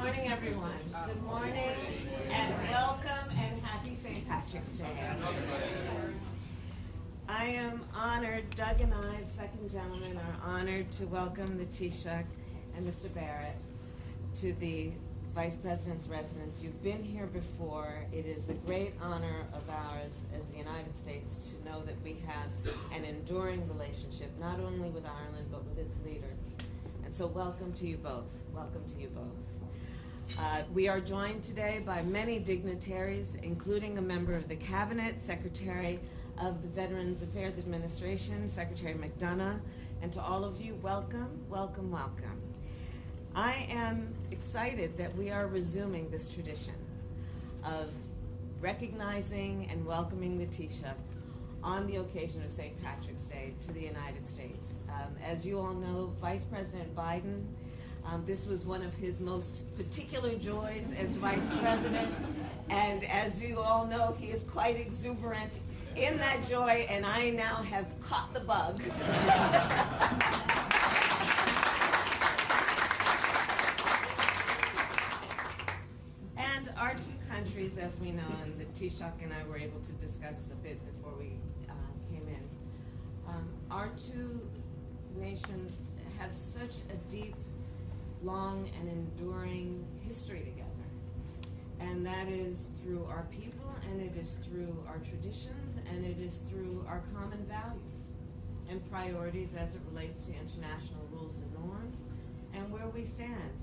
morning, everyone. Good morning, and welcome, and happy St. Patrick's Day. I am honored, Doug and I, second gentleman, are honored to welcome the Taoiseach and Mr. Barrett to the Vice President's residence. You've been here before. It is a great honor of ours as the United States to know that we have an enduring relationship, not only with Ireland, but with its leaders. And so welcome to you both. Welcome to you both. We are joined today by many dignitaries, including a member of the Cabinet, Secretary of the Veterans Affairs Administration, Secretary McDonough, and to all of you, welcome, welcome, welcome. I am excited that we are resuming this tradition of recognizing and welcoming the Taoiseach on the occasion of St. Patrick's Day to the United States. As you all know, Vice President Biden, this was one of his most particular joys as Vice President, and as you all know, he is quite exuberant in that joy, and I now have caught the bug. And our two countries, as we know, and the Taoiseach and I were able to discuss a bit before we came in, our two nations have such a deep, long, and enduring history together. And that is through our people, and it is through our traditions, and it is through our common values and priorities as it relates to international rules and norms, and where we stand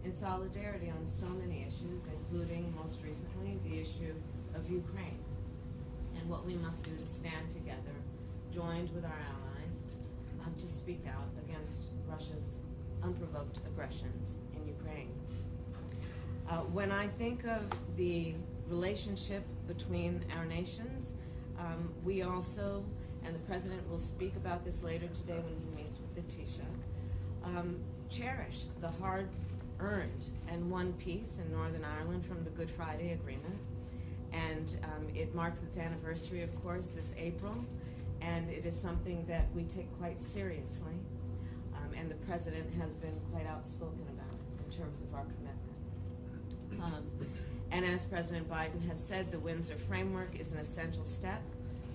in solidarity on so many issues, including, most recently, the issue of Ukraine, and what we must do to stand together, joined with our allies, to speak out against Russia's unprovoked aggressions in Ukraine. When I think of the relationship between our nations, we also, and the President will speak about this later today when he meets with the Taoiseach, cherish the hard-earned and won peace in Northern Ireland from the Good Friday Agreement. And it marks its anniversary, of course, this April, and it is something that we take quite seriously. And the President has been quite outspoken about it in terms of our commitment. And as President Biden has said, the Windsor Framework is an essential step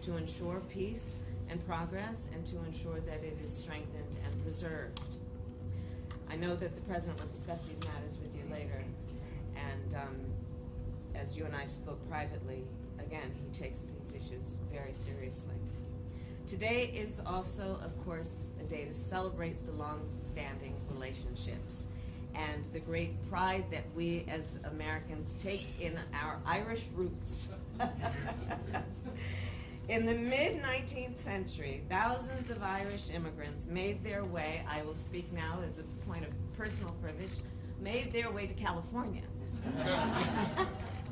to ensure peace and progress and to ensure that it is strengthened and preserved. I know that the President will discuss these matters with you later, and as you and I spoke privately, again, he takes these issues very seriously. Today is also, of course, a day to celebrate the long-standing relationships and the great pride that we as Americans take in our Irish roots. In the mid-19th century, thousands of Irish immigrants made their way, I will speak now as a point of personal privilege, made their way to California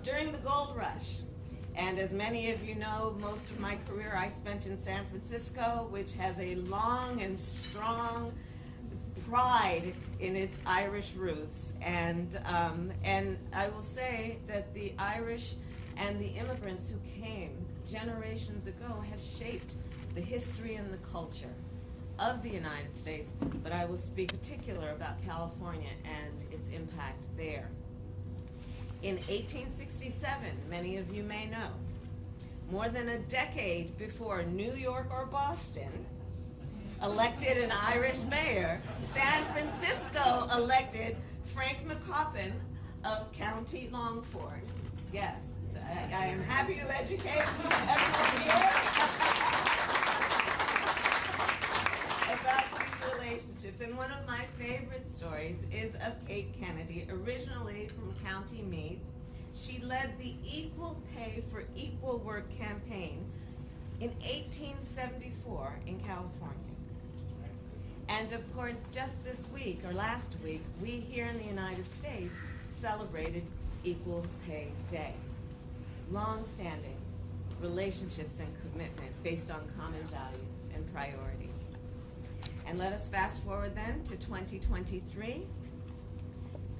during the gold rush. And as many of you know, most of my career I spent in San Francisco, which has a long and strong pride in its Irish roots. And I will say that the Irish and the immigrants who came generations ago have shaped the history and the culture of the United States, but I will speak particular about California and its impact there. In 1867, many of you may know, more than a decade before New York or Boston elected an Irish mayor, San Francisco elected Frank McCoppin of County Longford. Yes, I am happy to educate everyone here about these relationships. And one of my favorite stories is of Kate Kennedy, originally from County Meath. She led the Equal Pay for Equal Work campaign in 1874 in California. And of course, just this week, or last week, we here in the United States celebrated Equal Pay Day. Long-standing relationships and commitment based on common values and priorities. And let us fast forward then to 2023.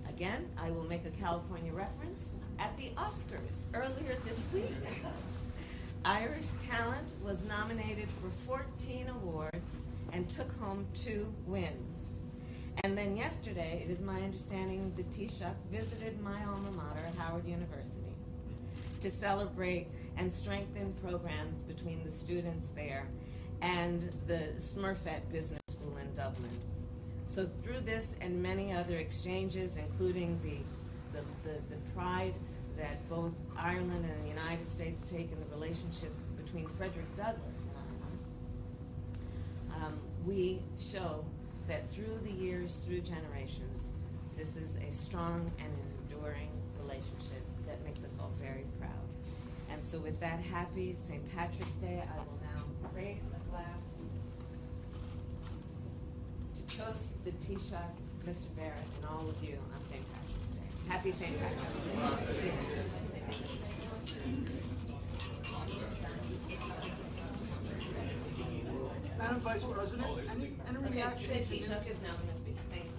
Again, I will make a California reference. At the Oscars earlier this week, Irish talent was nominated for 14 awards and took home 2 wins. And then yesterday, it is my understanding the Taoiseach visited my alma mater, Howard University, to celebrate and strengthen programs between the students there and the Smurfett Business School in Dublin. So through this and many other exchanges, including the pride that both Ireland and the United States take in the relationship between Frederick Douglass and Ireland, we show that through the years, through generations, this is a strong and enduring relationship that makes us all very proud. And so with that happy St. Patrick's Day, I will now raise a glass to toast the Taoiseach, Mr. Barrett, and all of you on St. Patrick's Day. Happy St. Patrick's Day. Madam Vice President, any reaction? The Taoiseach is now going to speak. Thank you.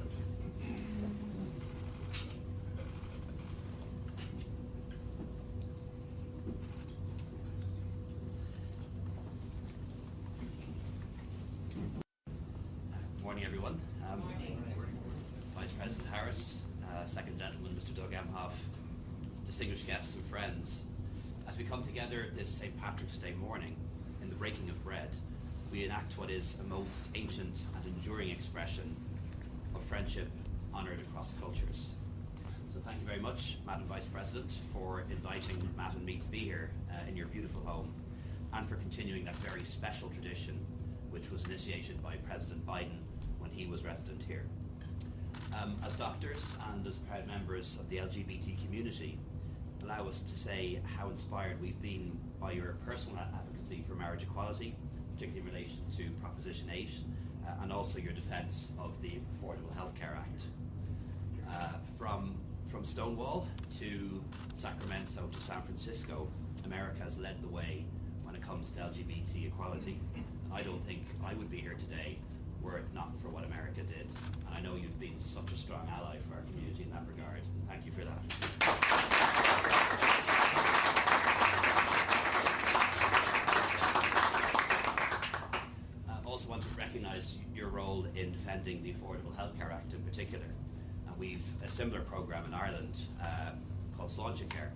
Morning, everyone. Vice President Harris, Second Gentleman, Mr. Doug Emhoff, distinguished guests and friends, as we come together this St. Patrick's Day morning in the breaking of bread, we enact what is a most ancient and enduring expression of friendship honoured across cultures. So thank you very much, Madam Vice President, for inviting Matt and me to be here in your beautiful home, and for continuing that very special tradition which was initiated by President Biden when he was resident here. As doctors and as proud members of the LGBT community, allow us to say how inspired we've been by your personal advocacy for marriage equality, particularly in relation to Proposition 8, and also your defence of the Affordable Health Care Act. From Stonewall to Sacramento to San Francisco, America has led the way when it comes to LGBT equality. And I don't think I would be here today were it not for what America did. And I know you've been such a strong ally for our community in that regard. And thank you for that. I also want to recognise your role in defending the Affordable Health Care Act in particular. And we've a similar programme in Ireland called Sláintecare.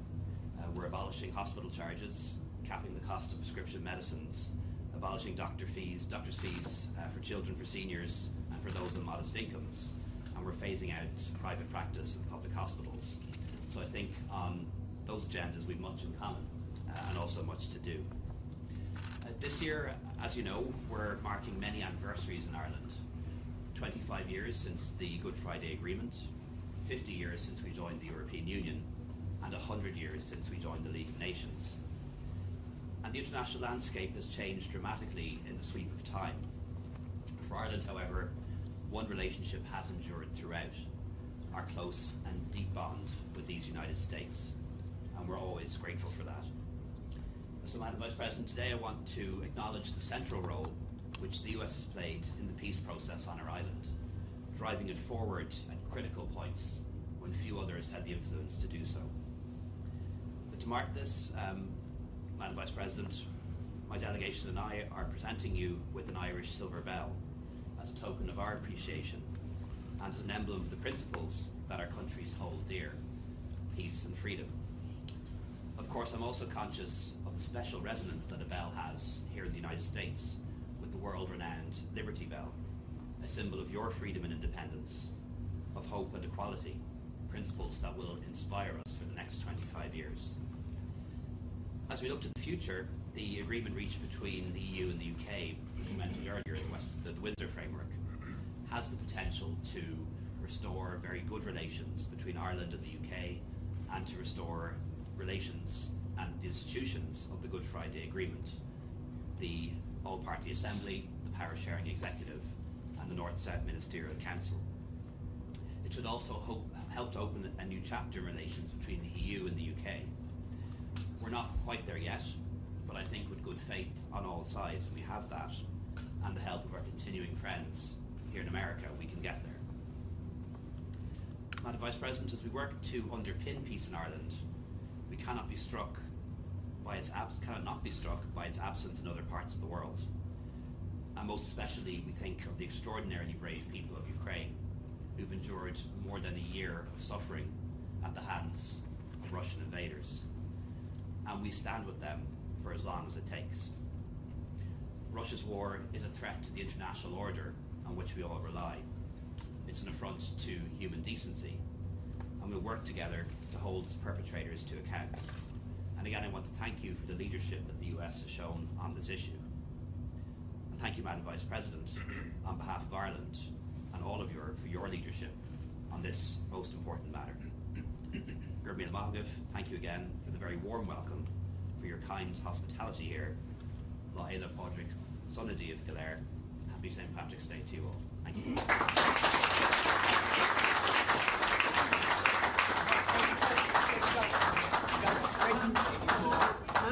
We're abolishing hospital charges, capping the cost of prescription medicines, abolishing doctors' fees for children, for seniors, and for those on modest incomes. And we're phasing out private practice in public hospitals. So I think on those agendas we've much in common and also much to do. This year, as you know, we're marking many anniversaries in Ireland. 25 years since the Good Friday Agreement, 50 years since we joined the European Union, and 100 years since we joined the League of Nations. And the international landscape has changed dramatically in the sweep of time. For Ireland, however, one relationship has endured throughout, our close and deep bond with these United States, and we're always grateful for that. So, Madam Vice President, today I want to acknowledge the central role which the US has played in the peace process on our island, driving it forward at critical points when few others had the influence to do so. But to mark this, Madam Vice President, my delegation and I are presenting you with an Irish silver bell as a token of our appreciation and as an emblem of the principles that our countries hold dear, peace and freedom. Of course, I'm also conscious of the special resonance that a bell has here in the United States with the world-renowned Liberty Bell, a symbol of your freedom and independence, of hope and equality, principles that will inspire us for the next 25 years. As we look to the future, the agreement reached between the EU and the UK, which you mentioned earlier, the Windsor Framework, has the potential to restore very good relations between Ireland and the UK and to restore relations and the institutions of the Good Friday Agreement, the All-Party Assembly, the Power-Sharing Executive, and the North-South Ministerial Council. It should also help to open a new chapter in relations between the EU and the UK. We're not quite there yet, but I think with good faith on all sides, and we have that, and the help of our continuing friends here in America, we can get there. Madam Vice President, as we work to underpin peace in Ireland, we cannot not be struck by its absence in other parts of the world. And most especially, we think of the extraordinarily brave people of Ukraine, who've endured more than a year of suffering at the hands of Russian invaders. And we stand with them for as long as it takes. Russia's war is a threat to the international order on which we all rely. It's an affront to human decency, and we'll work together to hold its perpetrators to account. And again, I want to thank you for the leadership that the US has shown on this issue. And thank you, Madam Vice President, on behalf of Ireland and all of for your leadership on this most important matter. Gurmil Mahagov, thank you again for the very warm welcome, for your kind hospitality here. La Eila Podrick, Sunadi of Kildare. Happy St. Patrick's Day to you all. Thank you.